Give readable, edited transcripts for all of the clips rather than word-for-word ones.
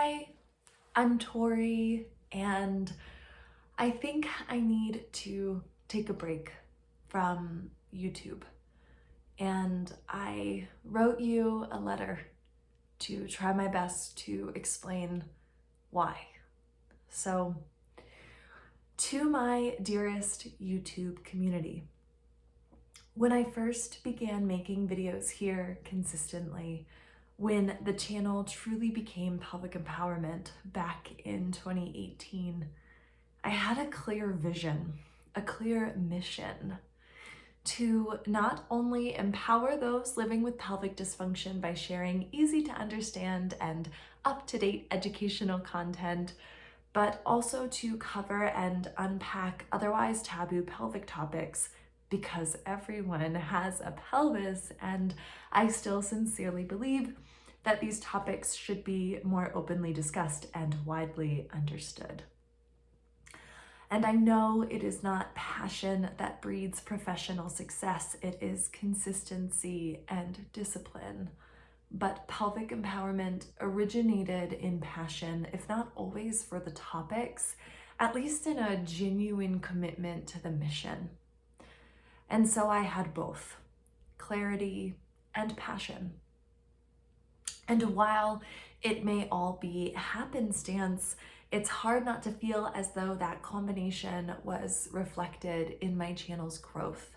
Hi, I'm Tori, and I think I need to take a break from YouTube. And I wrote you a letter to try my best to explain why. So, to my dearest YouTube community, when I first began making videos here consistently, when the channel truly became Pelvic Empowerment back in 2018, I had a clear vision, a clear mission to not only empower those living with pelvic dysfunction by sharing easy to understand and up-to-date educational content, but also to cover and unpack otherwise taboo pelvic topics, because everyone has a pelvis, and I still sincerely believe that these topics should be more openly discussed and widely understood. And I know it is not passion that breeds professional success, it is consistency and discipline. But pelvic empowerment originated in passion, if not always for the topics, at least in a genuine commitment to the mission. And so I had both clarity and passion. And while it may all be happenstance, it's hard not to feel as though that combination was reflected in my channel's growth,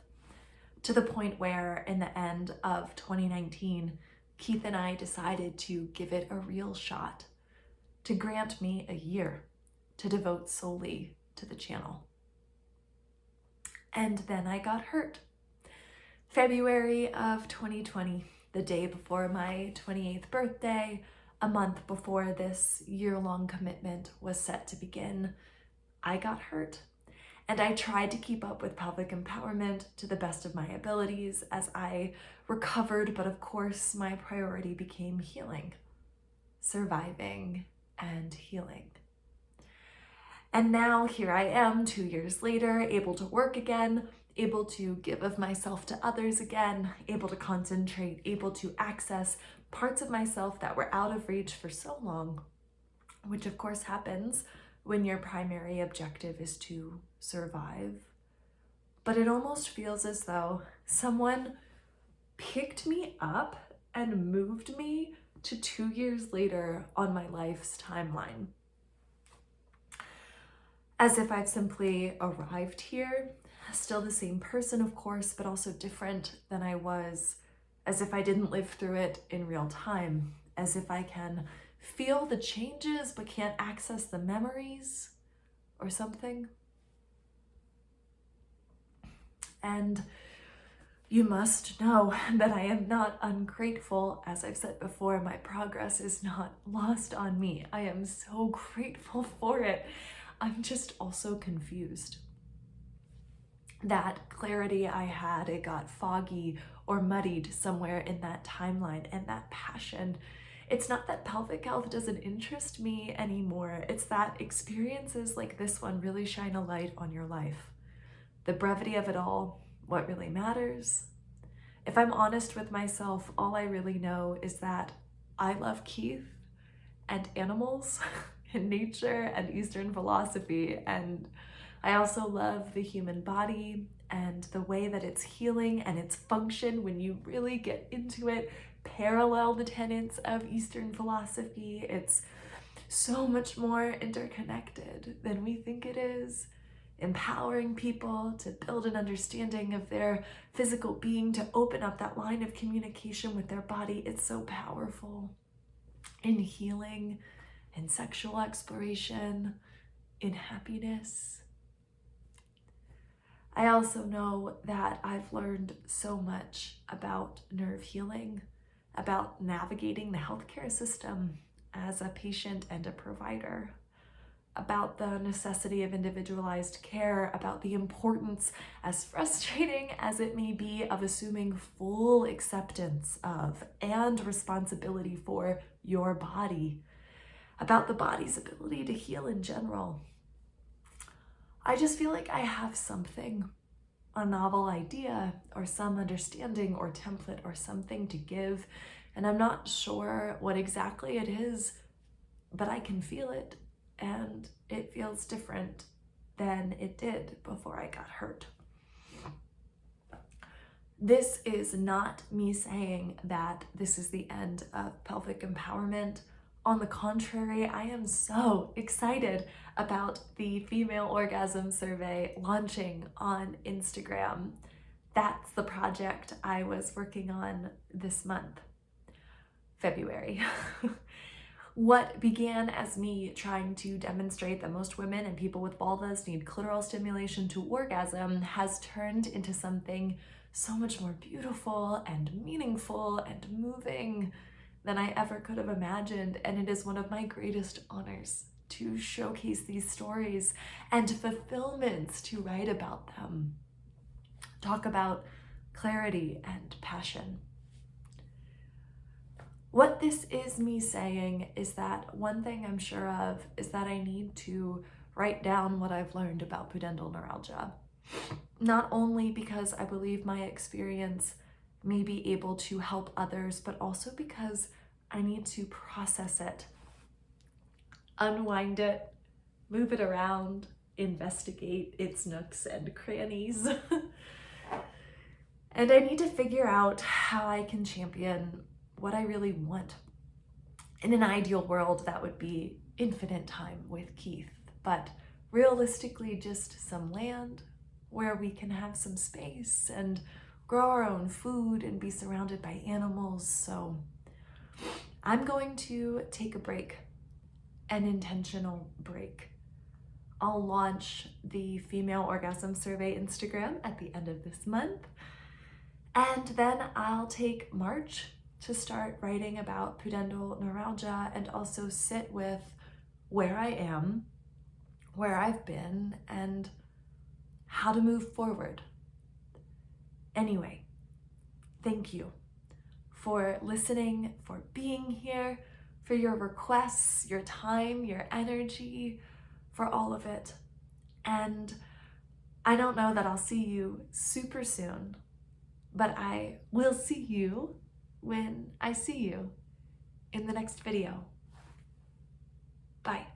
to the point where in the end of 2019, Keith and I decided to give it a real shot, to grant me a year to devote solely to the channel. And then I got hurt. February of 2020, the day before my 28th birthday, a month before this year-long commitment was set to begin, I got hurt. And I tried to keep up with pelvic empowerment to the best of my abilities as I recovered, but of course my priority became healing, surviving and healing. And now here I am 2 years later, able to work again, able to give of myself to others again, able to concentrate, able to access parts of myself that were out of reach for so long, which of course happens when your primary objective is to survive. But it almost feels as though someone picked me up and moved me to 2 years later on my life's timeline. As if I've simply arrived here, still the same person, of course, but also different than I was, as if I didn't live through it in real time, as if I can feel the changes but can't access the memories or something. And you must know that I am not ungrateful. As I've said before, my progress is not lost on me. I am so grateful for it. I'm just also confused. That clarity I had, it got foggy or muddied somewhere in that timeline, and that passion. It's not that pelvic health doesn't interest me anymore. It's that experiences like this one really shine a light on your life. The brevity of it all, what really matters. If I'm honest with myself, all I really know is that I love Keith and animals and nature and Eastern philosophy, and I also love the human body and the way that it's healing and its function when you really get into it, parallel the tenets of Eastern philosophy. It's so much more interconnected than we think it is. Empowering people to build an understanding of their physical being, to open up that line of communication with their body. It's so powerful in healing, in sexual exploration, in happiness. I also know that I've learned so much about nerve healing, about navigating the healthcare system as a patient and a provider, about the necessity of individualized care, about the importance, as frustrating as it may be, of assuming full acceptance of and responsibility for your body, about the body's ability to heal in general. I just feel like I have something, a novel idea or some understanding or template or something to give, and I'm not sure what exactly it is, but I can feel it, and it feels different than it did before I got hurt. This is not me saying that this is the end of pelvic empowerment. On the contrary, I am so excited about the female orgasm survey launching on Instagram. That's the project I was working on this month, February. What began as me trying to demonstrate that most women and people with vulvas need clitoral stimulation to orgasm has turned into something so much more beautiful and meaningful and moving than I ever could have imagined. And it is one of my greatest honors to showcase these stories and fulfillments to write about them. Talk about clarity and passion. What this is me saying is that one thing I'm sure of is that I need to write down what I've learned about pudendal neuralgia. Not only because I believe my experience may be able to help others, but also because I need to process it, unwind it, move it around, investigate its nooks and crannies. And I need to figure out how I can champion what I really want. In an ideal world, that would be infinite time with Keith, but realistically, just some land where we can have some space and grow our own food and be surrounded by animals. So I'm going to take a break, an intentional break. I'll launch the Female Orgasm Survey Instagram at the end of this month. And then I'll take March to start writing about pudendal neuralgia and also sit with where I am, where I've been, and how to move forward. Anyway, thank you for listening, for being here, for your requests, your time, your energy, for all of it. And I don't know that I'll see you super soon, but I will see you when I see you in the next video. Bye.